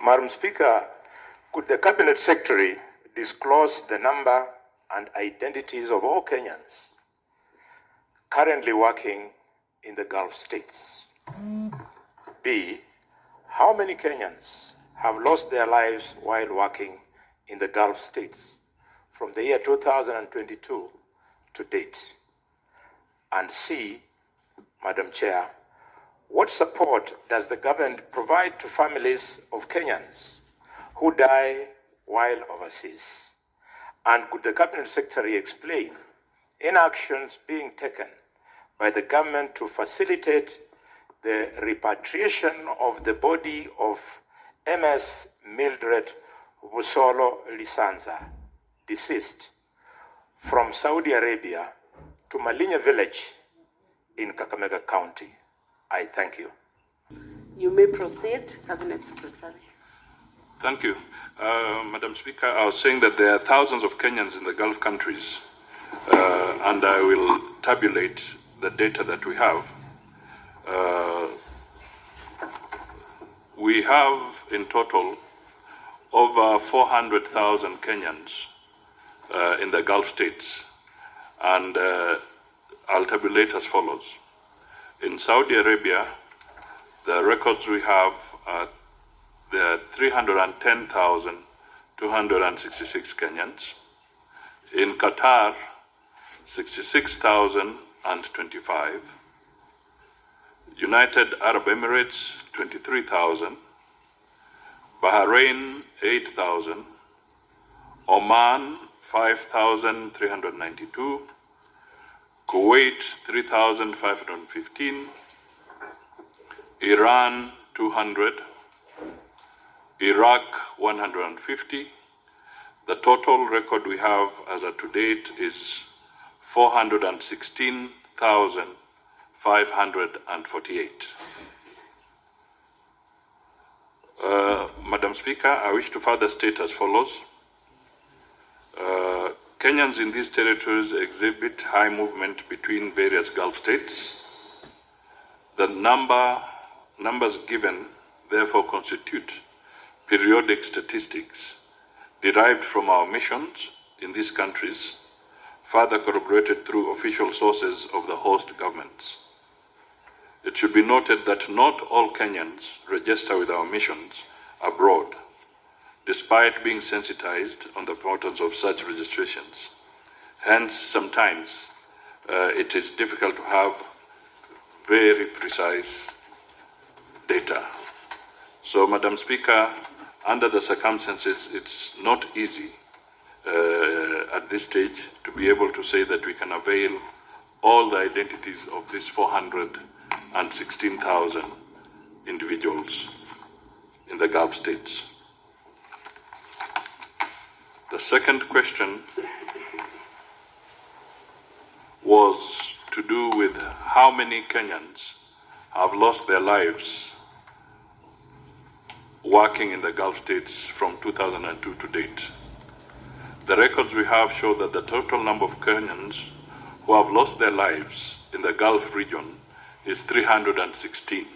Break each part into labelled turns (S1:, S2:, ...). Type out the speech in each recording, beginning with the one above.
S1: Madam Speaker, could the Cabinet Secretary disclose the number and identities of all Kenyans currently working in the Gulf states? B, how many Kenyans have lost their lives while working in the Gulf states from the year 2022 to date? And C, Madam Chair, what support does the government provide to families of Kenyans who die while overseas? And could the Cabinet Secretary explain any actions being taken by the government to facilitate the repatriation of the body of MS Mildred Busolo Lisanza, deceased, from Saudi Arabia to Malinya village in Kakamega County? I thank you.
S2: You may proceed, Cabinet Secretary.
S3: Thank you. Madam Speaker, I was saying that there are thousands of Kenyans in the Gulf countries, and I will tabulate the data that we have. We have in total over 400,000 Kenyans in the Gulf states, and I'll tabulate as follows. In Saudi Arabia, the records we have are there are 310,266 Kenyans. In Qatar, 66,025. United Arab Emirates, 23,000. Bahrain, 8,000. Oman, 5,392. Kuwait, 3,515. Iran, 200. Iraq, 150. The total record we have as of to date is 416,548. Madam Speaker, I wish to further state as follows. Kenyans in these territories exhibit high movement between various Gulf states. The numbers given therefore constitute periodic statistics derived from our missions in these countries, further corroborated through official sources of the host governments. It should be noted that not all Kenyans register with our missions abroad, despite being sensitized on the importance of such registrations. Hence, sometimes it is difficult to have very precise data. So, Madam Speaker, under the circumstances, it's not easy at this stage to be able to say that we can avail all the identities of these 416,000 individuals in the Gulf states. The second question was to do with how many Kenyans have lost their lives working in the Gulf states from 2002 to date. The records we have show that the total number of Kenyans who have lost their lives in the Gulf region is 316.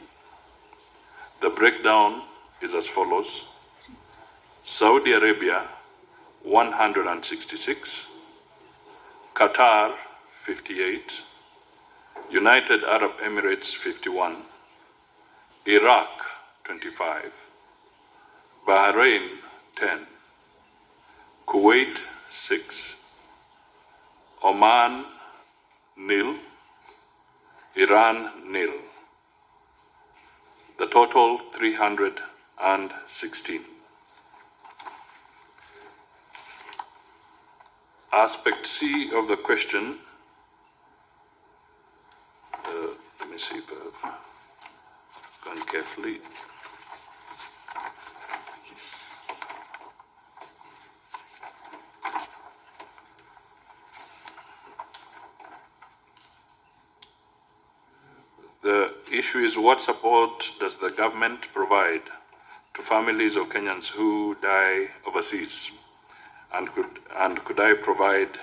S3: The breakdown is as follows. Saudi Arabia, 166. Qatar, 58. United Arab Emirates, 51. Iraq, 25. Bahrain, 10. Kuwait, 6. Oman, nil. Iran, nil. The total, 316. Aspect C of the question, let me see if I've gone carefully. The issue is, what support does the government provide to families of Kenyans who die overseas? And could I provide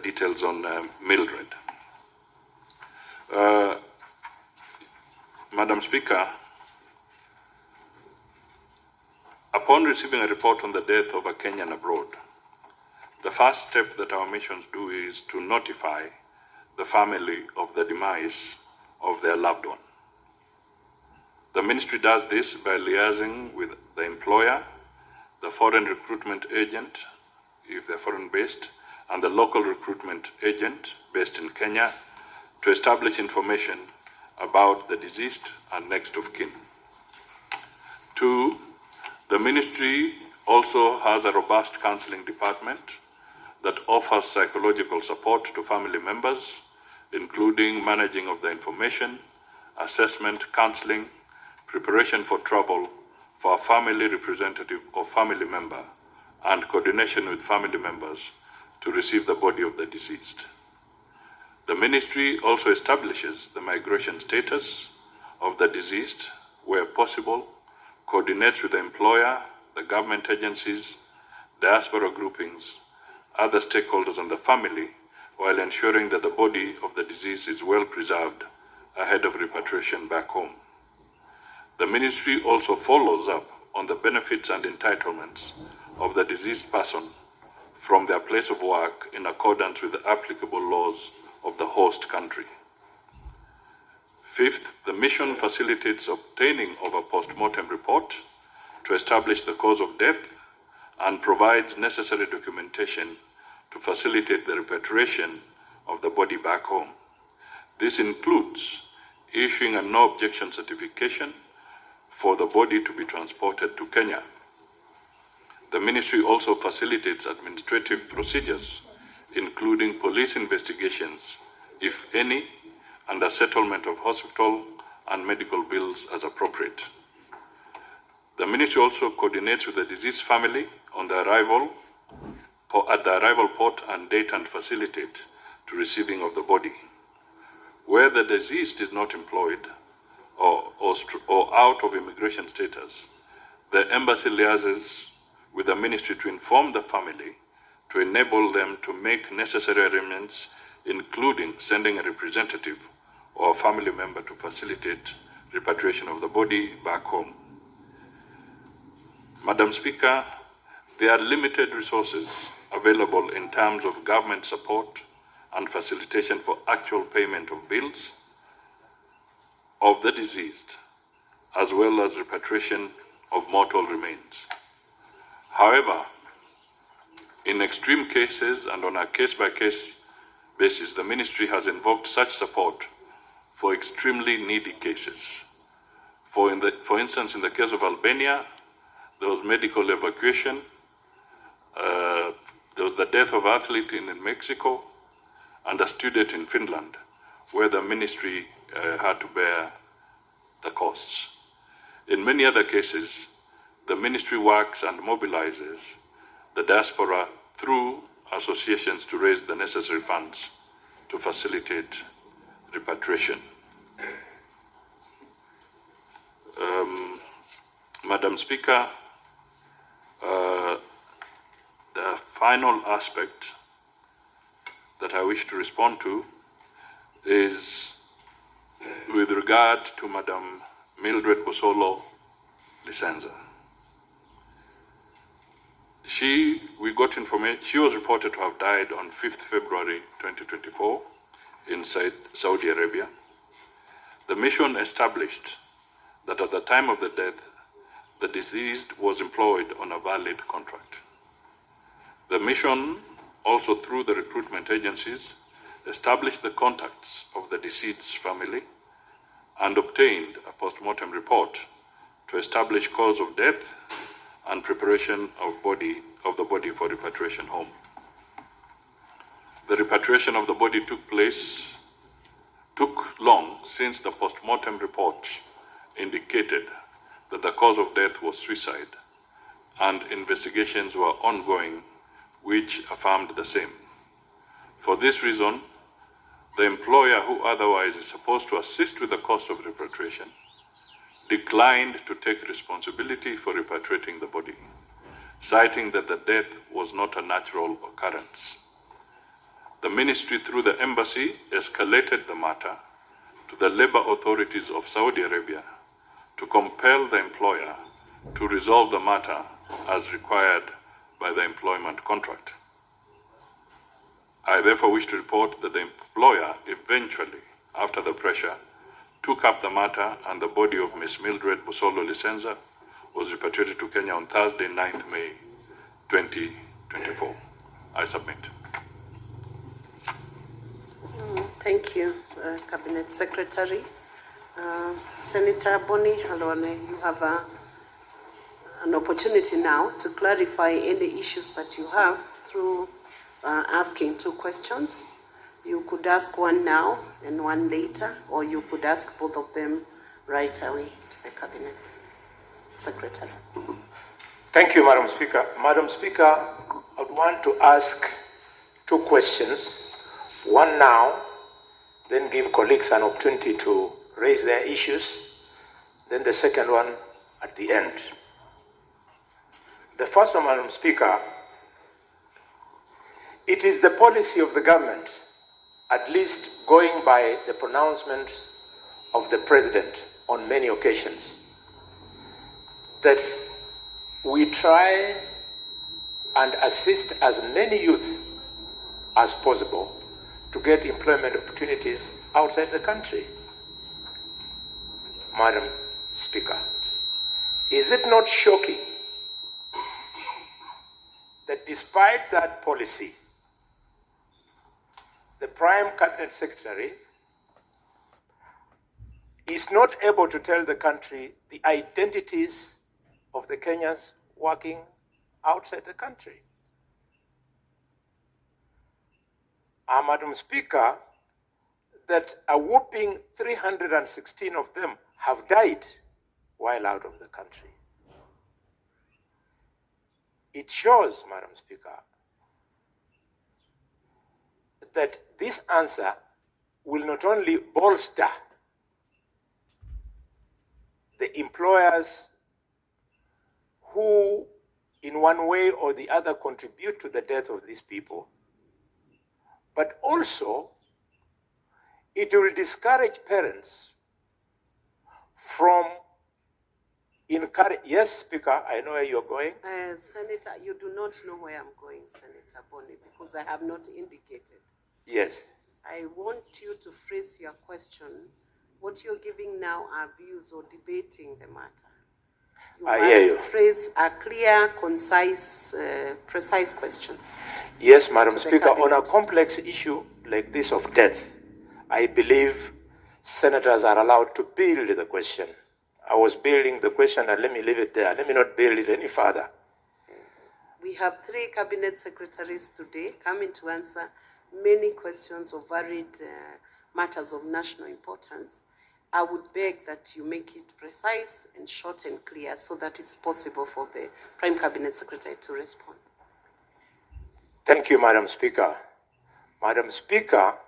S3: details on Mildred? Madam Speaker, Upon receiving a report on the death of a Kenyan abroad, the first step that our missions do is to notify the family of the demise of their loved one. The ministry does this by liaising with the employer, the foreign recruitment agent, if they're foreign-based, and the local recruitment agent based in Kenya to establish information about the deceased and next of kin. 2, the ministry also has a robust counseling department that offers psychological support to family members, including managing of the information, assessment, counseling, preparation for travel for a family representative or family member, and coordination with family members to receive the body of the deceased. The ministry also establishes the migration status of the deceased where possible, coordinates with the employer, the government agencies, diaspora groupings, other stakeholders and the family, while ensuring that the body of the deceased is well preserved ahead of repatriation back home. The ministry also follows up on the benefits and entitlements of the deceased person from their place of work in accordance with the applicable laws of the host country. 5th, the mission facilitates obtaining of a post-mortem report to establish the cause of death and provides necessary documentation to facilitate the repatriation of the body back home. This includes issuing a no objection certification for the body to be transported to Kenya. The ministry also facilitates administrative procedures, including police investigations, if any, and a settlement of hospital and medical bills as appropriate. The ministry also coordinates with the deceased family on the arrival at the arrival port and date and facilitate to receiving of the body. Where the deceased is not employed or out of immigration status, the embassy liaises with the ministry to inform the family to enable them to make necessary arrangements, including sending a representative or a family member to facilitate repatriation of the body back home. Madam Speaker, there are limited resources available in terms of government support and facilitation for actual payment of bills of the deceased, as well as repatriation of mortal remains. However, in extreme cases and on a case-by-case basis, the ministry has invoked such support for extremely needy cases. For instance, in the case of Albania, there was medical evacuation, there was the death of an athlete in Mexico, and a student in Finland, where the ministry had to bear the costs. In many other cases, the ministry works and mobilizes the diaspora through associations to raise the necessary funds to facilitate repatriation. Madam Speaker, the final aspect that I wish to respond to is with regard to Madam Mildred Bosolo Lisenza. We got information, she was reported to have died on 5th February 2024 in Saudi Arabia. The mission established that at the time of the death, the deceased was employed on a valid contract. The mission, also through the recruitment agencies, established the contacts of the deceased's family and obtained a post-mortem report to establish cause of death and preparation of the body for repatriation home. The repatriation of the body took long since the post-mortem report indicated that the cause of death was suicide, and investigations were ongoing which affirmed the same. For this reason, the employer, who otherwise is supposed to assist with the cost of repatriation, declined to take responsibility for repatriating the body, citing that the death was not a natural occurrence. The ministry, through the embassy, escalated the matter to the labor authorities of Saudi Arabia to compel the employer to resolve the matter as required by the employment contract. I therefore wish to report that the employer eventually, after the pressure, took up the matter and the body of Ms. Mildred Busolo Lisenza was repatriated to Kenya on Thursday, 9th May 2024. I submit.
S2: Thank you, Cabinet Secretary. Senator Bonny, Khalwale, you have an opportunity now to clarify any issues that you have through asking 2 questions. You could ask one now and one later, or you could ask both of them right away to the Cabinet Secretary.
S1: Thank you, Madam Speaker. Madam Speaker, I would want to ask 2 questions. One now, then give colleagues an opportunity to raise their issues. Then the second one at the end. The first one, Madam Speaker, it is the policy of the government, at least going by the pronouncements of the President on many occasions, that we try and assist as many youth as possible to get employment opportunities outside the country. Madam Speaker, is it not shocking that despite that policy, the Prime Cabinet Secretary is not able to tell the country the identities of the Kenyans working outside the country? Madam Speaker, that a whopping 316 of them have died while out of the country. It shows, Madam Speaker, that this answer will not only bolster the employers who, in one way or the other, contribute to the death of these people, but also it will discourage parents from encourage. Yes, Speaker, I know where you're going.
S2: Senator, you do not know where I'm going, Senator Bonny, because I have not indicated.
S1: Yes.
S2: I want you to phrase your question. What you're giving now are views or debating the matter. You
S1: hear you.
S2: Phrase a clear, concise, precise question.
S1: Yes, Madam Speaker, on a complex issue like this of death, I believe senators are allowed to build the question. I was building the question, and let me leave it there. Let me not build it any further.
S2: We have 3 cabinet secretaries today coming to answer many questions of varied matters of national importance. I would beg that you make it precise and short and clear so that it's possible for the Prime Cabinet Secretary to respond.
S1: Thank you, Madam Speaker. Madam Speaker,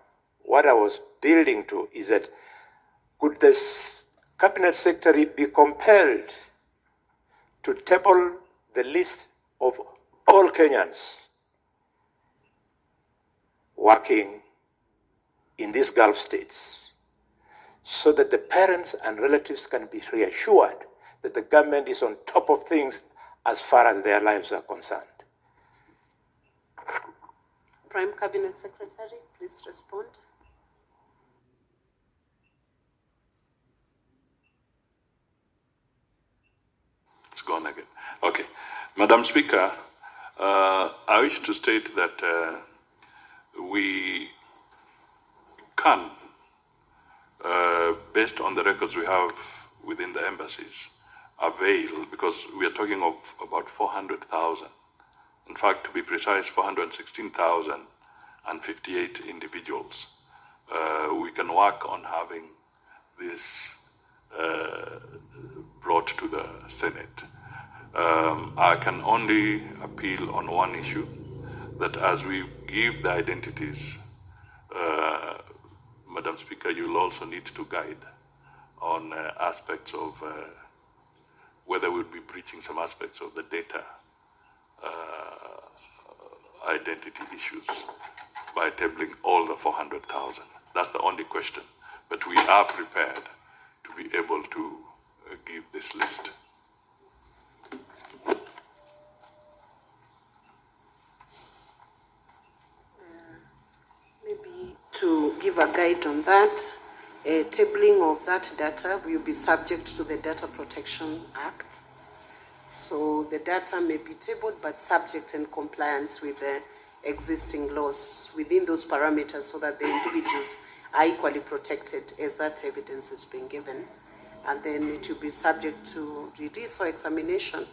S1: what I was building to is that could the Cabinet Secretary be compelled to table the list of all Kenyans working in these Gulf states so that the parents and relatives can be reassured that the government is on top of things as far as their lives are concerned?
S2: Prime Cabinet Secretary, please respond.
S3: It's gone again. Okay. Madam Speaker, I wish to state that we can, based on the records we have within the embassies, avail, because we are talking of about 400,000. In fact, to be precise, 416,058 individuals. We can work on having this brought to the Senate. I can only appeal on one issue, that as we give the identities, Madam Speaker, you'll also need to guide on aspects of whether we'll be breaching some aspects of the data identity issues by tabling all the 400,000. That's the only question. But we are prepared to be able to give this list.
S2: give a guide on that. Tabling of that data will be subject to the Data Protection Act. So the data may be tabled, but subject in compliance with the existing laws within those parameters so that the individuals are equally protected as that evidence is being given. And then it will be subject to release or examination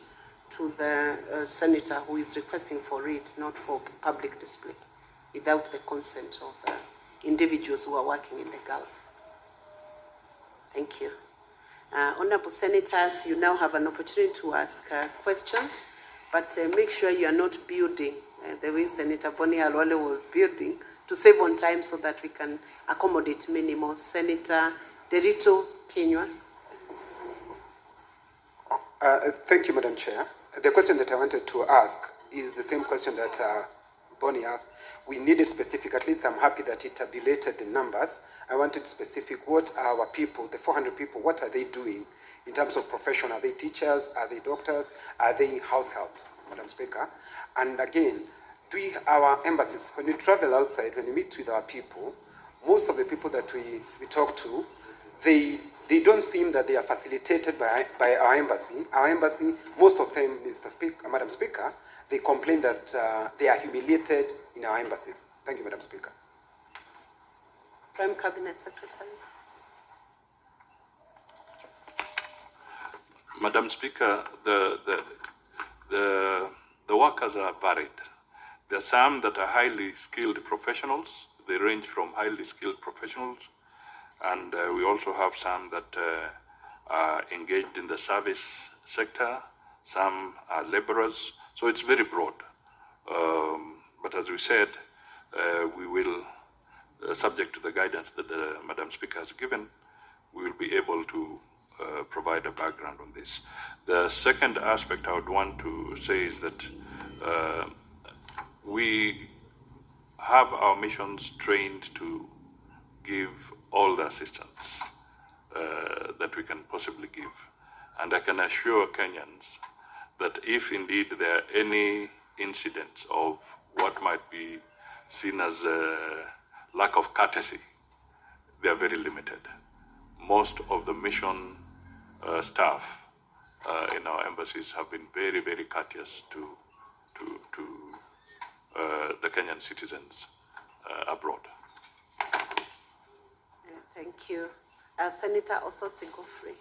S2: to the senator who is requesting for it, not for public display, without the consent of the individuals who are working in the Gulf. Thank you. Honorable Senators, you now have an opportunity to ask questions, but make sure you are not building the way Senator Bonny Khalwale was building to save on time so that we can accommodate many more. Senator Derito Kenywa.
S4: Thank you, Madam Chair. The question that I wanted to ask is the same question that Bonny asked. We needed specific, at least I'm happy that it tabulated the numbers. I wanted specific, what are our people, the 400 people, what are they doing in terms of profession? Are they teachers? Are they doctors? Are they house helps, Madam Speaker? And again, our embassies, when we travel outside, when we meet with our people, most of the people that we talk to, they don't seem that they are facilitated by our embassy. Our embassy, most of them, Madam Speaker, they complain that they are humiliated in our embassies. Thank you, Madam Speaker.
S2: Prime Cabinet Secretary.
S3: Madam Speaker, the workers are varied. There are some that are highly skilled professionals. They range from highly skilled professionals, and we also have some that are engaged in the service sector. Some are laborers. So it's very broad. But as we said, we will, subject to the guidance that the Madam Speaker has given, we will be able to provide a background on this. The second aspect I would want to say is that we have our missions trained to give all the assistance that we can possibly give. And I can assure Kenyans that if indeed there are any incidents of what might be seen as a lack of courtesy, they are very limited. Most of the mission staff in our embassies have been very, very courteous to the Kenyan citizens abroad.
S2: Thank you. Senator Osotsi Godfrey.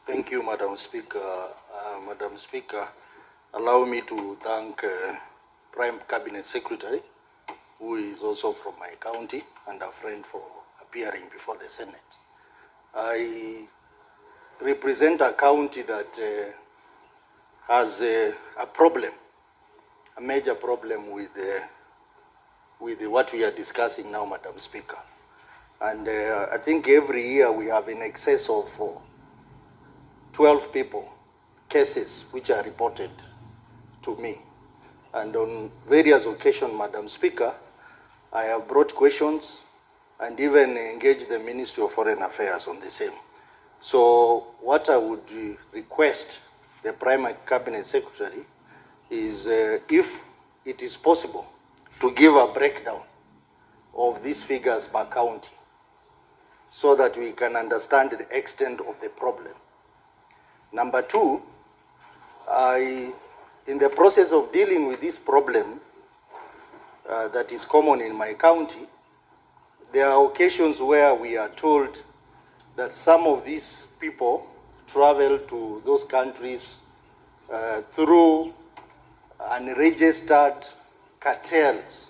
S5: Thank you, Madam Speaker. Madam Speaker, allow me to thank Prime Cabinet Secretary, who is also from my county and a friend for appearing before the Senate. I represent a county that has a problem, a major problem with what we are discussing now, Madam Speaker. And I think every year we have in excess of 12 people, cases which are reported to me. And on various occasions, Madam Speaker, I have brought questions and even engaged the Ministry of Foreign Affairs on the same. So what I would request the Prime Cabinet Secretary is if it is possible to give a breakdown of these figures per county so that we can understand the extent of the problem. Number two, in the process of dealing with this problem that is common in my county, there are occasions where we are told that some of these people travel to those countries through unregistered cartels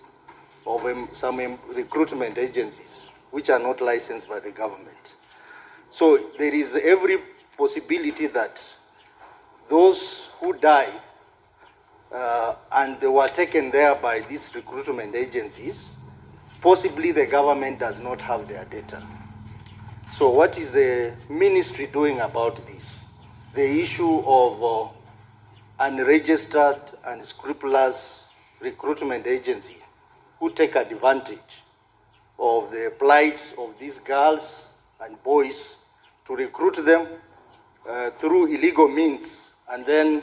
S5: of some recruitment agencies which are not licensed by the government. So there is every possibility that those who die and they were taken there by these recruitment agencies, possibly the government does not have their data. So what is the ministry doing about this? The issue of unregistered and unscrupulous recruitment agency who take advantage of the plight of these girls and boys to recruit them through illegal means, and then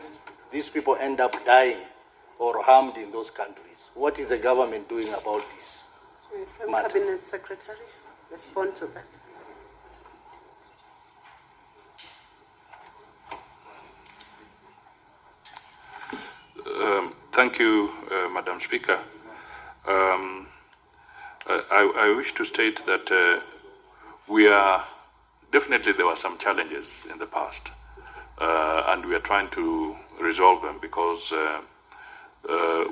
S5: these people end up dying or harmed in those countries. What is the government doing about this matter?
S2: Cabinet Secretary, respond to that.
S3: Thank you, Madam Speaker. I wish to state that definitely there were some challenges in the past, and we are trying to resolve them because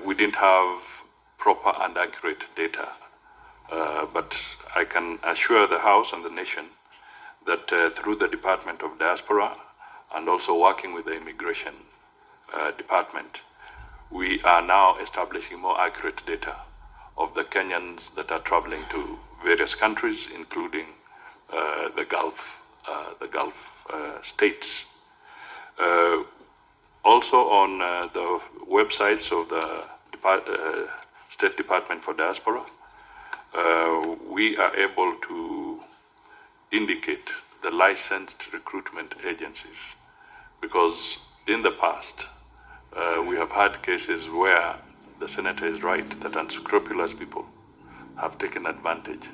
S3: we didn't have proper and accurate data. But I can assure the House and the nation that through the Department of Diaspora and also working with the Immigration Department, we are now establishing more accurate data of the Kenyans that are traveling to various countries, including the Gulf states. Also on the websites of the State Department for Diaspora, we are able to indicate the licensed recruitment agencies, because in the past we have had cases where the Senator is right that unscrupulous people have taken advantage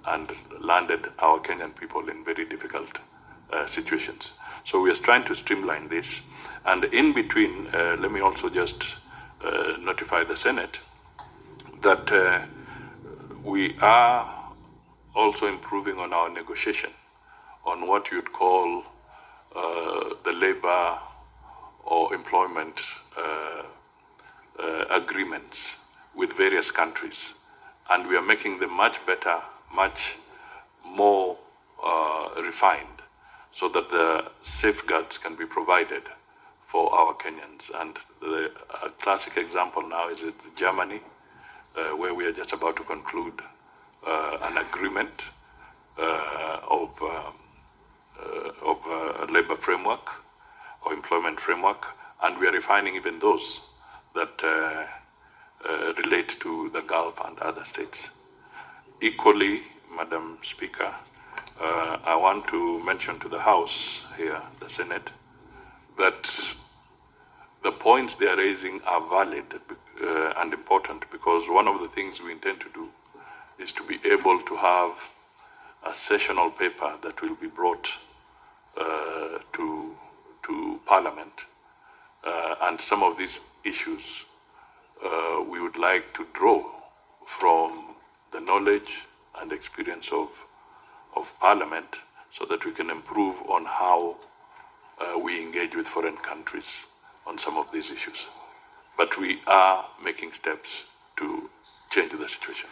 S3: and landed our Kenyan people in very difficult situations. So we are trying to streamline this. And in between, let me also just notify the Senate that we are also improving on our negotiation on what you'd call the labor or employment agreements with various countries. And we are making them much better, much more refined, so that the safeguards can be provided for our Kenyans. And the classic example now is Germany, where we are just about to conclude an agreement of a labor framework or employment framework, and we are refining even those that relate to the Gulf and other states. Equally, Madam Speaker, I want to mention to the House here, the Senate, that the points they are raising are valid and important, because one of the things we intend to do is to be able to have a sessional paper that will be brought to Parliament, and some of these issues we would like to draw from the knowledge and experience of Parliament, so that we can improve on how we engage with foreign countries on some of these issues. But we are making steps to change the situation.